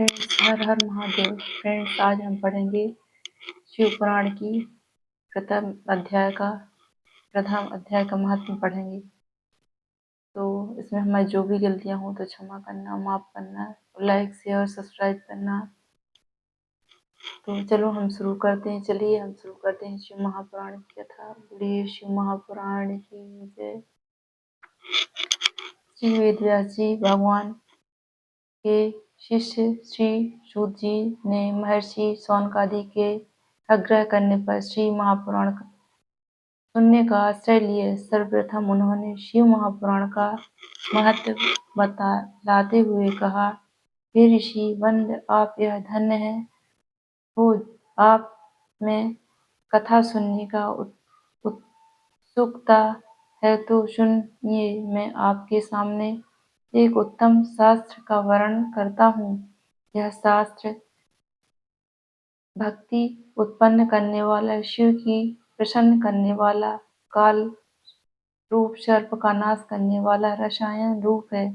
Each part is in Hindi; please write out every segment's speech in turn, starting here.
फ्रेंड्स, हर हर महादेव। फ्रेंड्स, आज हम पढ़ेंगे शिव पुराण की प्रथम अध्याय का महात्म्य पढ़ेंगे। तो इसमें हमारी जो भी गलतियां हो तो क्षमा करना, माफ करना, लाइक शेयर सब्सक्राइब करना। तो चलो हम शुरू करते हैं। शिव महापुराण की कथा। बोलिए शिव महापुराण की जय। श्री वेदव्यास जी भगवान के शिष्य श्री सूत जी ने महर्षि शौनकादि के आग्रह करने पर श्री महापुराण सुनने का आश्रय लिए। सर्वप्रथम उन्होंने शिव महापुराण का महत्व बतलाते हुए कहा, हे ऋषि वंद, आप यह धन्य है हो, आप में कथा सुनने का उत्सुकता है तो सुनिए। मैं आपके सामने एक उत्तम शास्त्र का वर्णन करता हूँ। यह शास्त्र भक्ति उत्पन्न करने वाला, शिव की प्रसन्न करने वाला, काल रूप सर्प का नाश करने वाला रसायन रूप है।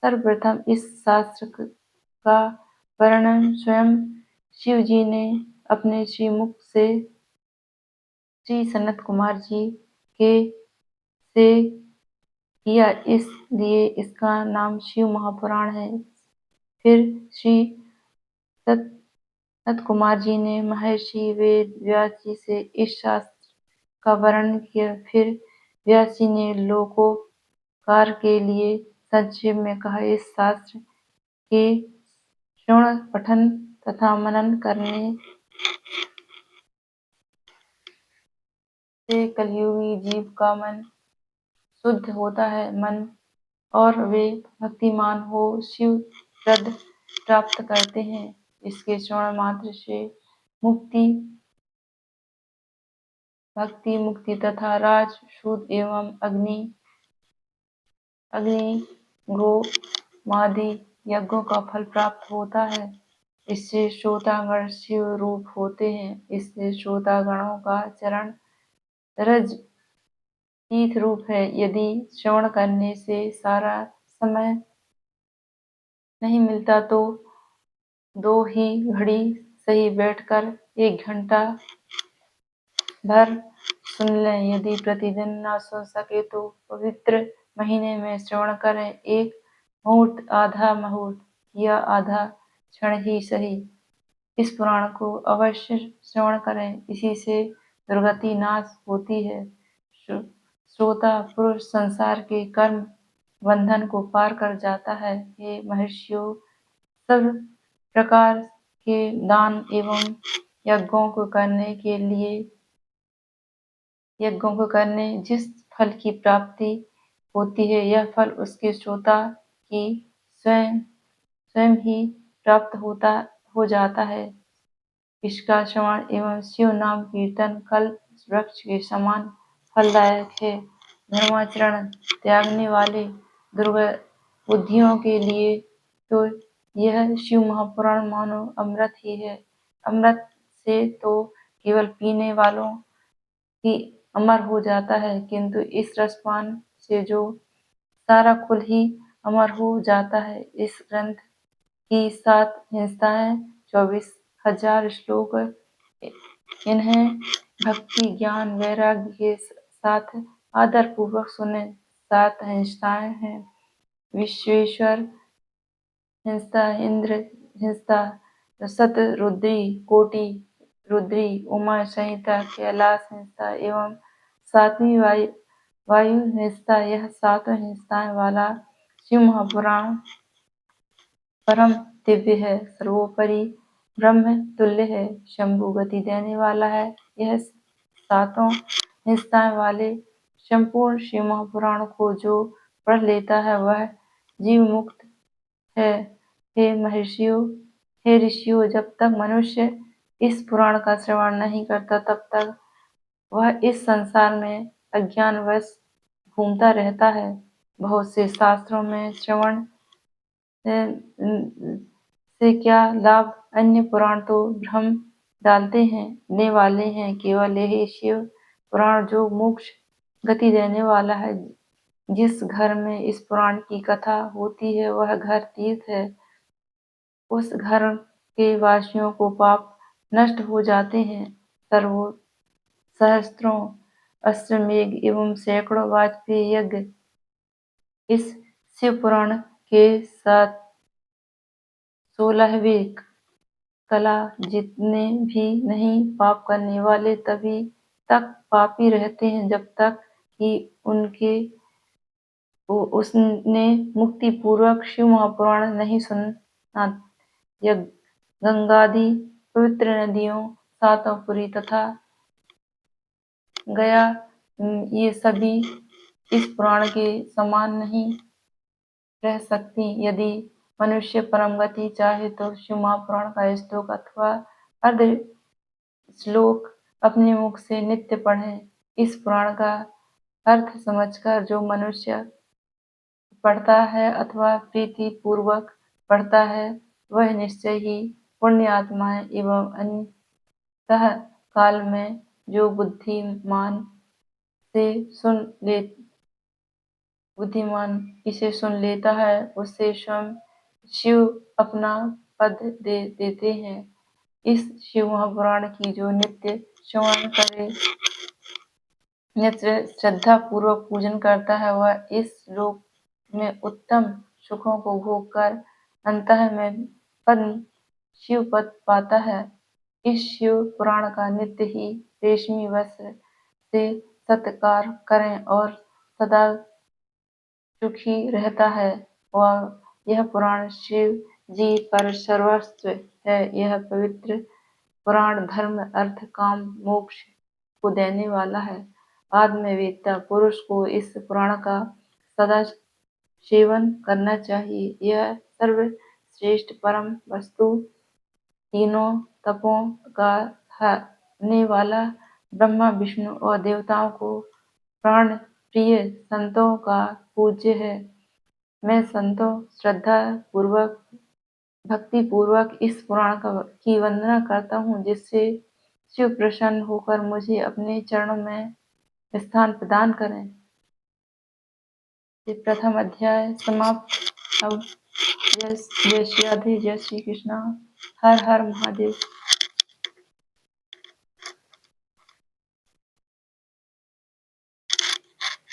सर्वप्रथम इस शास्त्र का वर्णन स्वयं शिव जी ने अपने श्रीमुख से श्री सनत कुमार जी के से किया, इसलिए इसका नाम शिव महापुराण है। फिर श्री सनत कुमार जी ने महर्षि वेद व्यास जी से इस शास्त्र का वर्णन किया। फिर व्यास जी ने लोकोपकार के लिए संक्षेप में कहा, इस शास्त्र के श्रवण, पठन तथा मनन करने से कलियुगी जीव का मन शुद्ध होता है। मन और वे भक्तिमान हो शिव प्रद प्राप्त करते हैं। इसके श्रवण मात्र से भक्ति, मुक्ति तथा राज, शुद्ध एवं अग्नि गोमादि यज्ञों का फल प्राप्त होता है। इससे श्रोतागण शिव रूप होते हैं। इससे श्रोतागणों का चरण रज तीर्थ रूप है। यदि श्रवण करने से सारा समय नहीं मिलता तो 2 ही घड़ी सही बैठकर 1 घंटा भर सुन लें। यदि प्रतिदिन न सुन सके तो पवित्र महीने में श्रवण करें। 1 मुहूर्त, आधा मुहूर्त या आधा क्षण ही सही इस पुराण को अवश्य श्रवण करें। इसी से दुर्गति नाश होती है। श्रोता पुरुष संसार के कर्म बंधन को पार कर जाता है। हे महर्षियों, सब प्रकार के दान एवं यज्ञों को करने जिस फल की प्राप्ति होती है, यह फल उसके श्रोता की स्वयं ही प्राप्त हो जाता है। इसका श्रवण एवं शिव नाम कीर्तन कल्प वृक्ष के समान फलदायक है। धर्माचरण त्यागने वाले दुर्बुद्धियों के लिए तो यह शिव महापुराण मानो अमृत ही है। अमृत से तो केवल पीने वालों ही अमर हो जाता है, किंतु इस रसपान से जो सारा कुल ही अमर हो जाता है। इस ग्रंथ की 7 हिंसाएं, 24,000 श्लोक, इन्हें भक्ति, ज्ञान, वैराग्य के साथ आदर पूर्वक सुने। 7 हिंसाएं हैं: विश्वेश्वर हिंसा, इंद्र हिंसा, शतरुद्री, कोटि रुद्री, उमा संहिता, कैलाश हिंसा एवं 7वीं वायु हिंसा। यह 7 हिंसाएं वाला शिव महापुराण परम दिव्य है, सर्वोपरि ब्रह्म तुल्य है, शंभु गति देने वाला है। यह 7 हिंसाएं वाले संपूर्ण शिव महापुराण को जो पढ़ लेता है वह जीव मुक्त है। हे महर्षियों, हे ऋषियों, जब तक मनुष्य इस पुराण का श्रवण नहीं करता तब तक वह इस संसार में अज्ञानवश घूमता रहता है। बहुत से शास्त्रों में श्रवण से क्या लाभ, अन्य पुराण तो भ्रम डालने वाले हैं। केवल यही शिव पुराण जो मोक्ष गति देने वाला है। जिस घर में इस पुराण की कथा होती है वह घर तीर्थ है। उस घर के वासियों को पाप नष्ट हो जाते हैं। सहस्त्रों अश्वमेध एवं सैकड़ों वाजपेयी यज्ञ इस शिव पुराण के साथ 16वें कला जितने भी नहीं पाप करने वाले तभी तक पापी रहते हैं जब तक कि उसने मुक्ति पूर्वक शिव महापुराण नहीं सुना। यह गंगादि पवित्र नदियों सातों तथा गया ये सभी इस पुराण के समान नहीं रह सकती। यदि मनुष्य परम गति चाहे तो शिव महापुराण का श्लोक अथवा अर्ध श्लोक अपने मुख से नित्य पढ़े। इस पुराण का अर्थ समझकर जो मनुष्य पढ़ता है अथवा प्रीति पूर्वक पढ़ता है वह निश्चय ही पुण्य आत्माएं एवं अंतः काल में जो बुद्धिमान इसे सुन लेता है उसे स्वयं शिव अपना पद दे देते हैं। इस शिव महापुराण की जो नित्य श्रवण करे, नित्य श्रद्धा पूर्वक पूजन करता है वह इस लोक में उत्तम सुखों को भोग कर अंतः में पद्म शिव पद पाता है। इस शिव पुराण का नित्य ही रेशमी वस्त्र से सत्कार करें और सदा सुखी रहता है। वह यह पुराण शिव जी पर सर्वस्व है। यह पवित्र पुराण धर्म अर्थ काम मोक्ष को देने वाला है। आत्मवेत्ता पुरुष को इस पुराण का सदा सेवन करना चाहिए। यह सर्वश्रेष्ठ परम वस्तु तीनों तपों का हरने वाला ब्रह्मा विष्णु और देवताओं को प्राण प्रिय संतों का पूज्य है। मैं संतों श्रद्धा पूर्वक भक्ति पूर्वक इस पुराण की वंदना करता हूँ जिससे शिव प्रसन्न होकर मुझे अपने चरणों में स्थान प्रदान करें। ये प्रथम अध्याय समाप्त। अब जय श्री राधे, जय श्री कृष्णा, हर हर महादेव।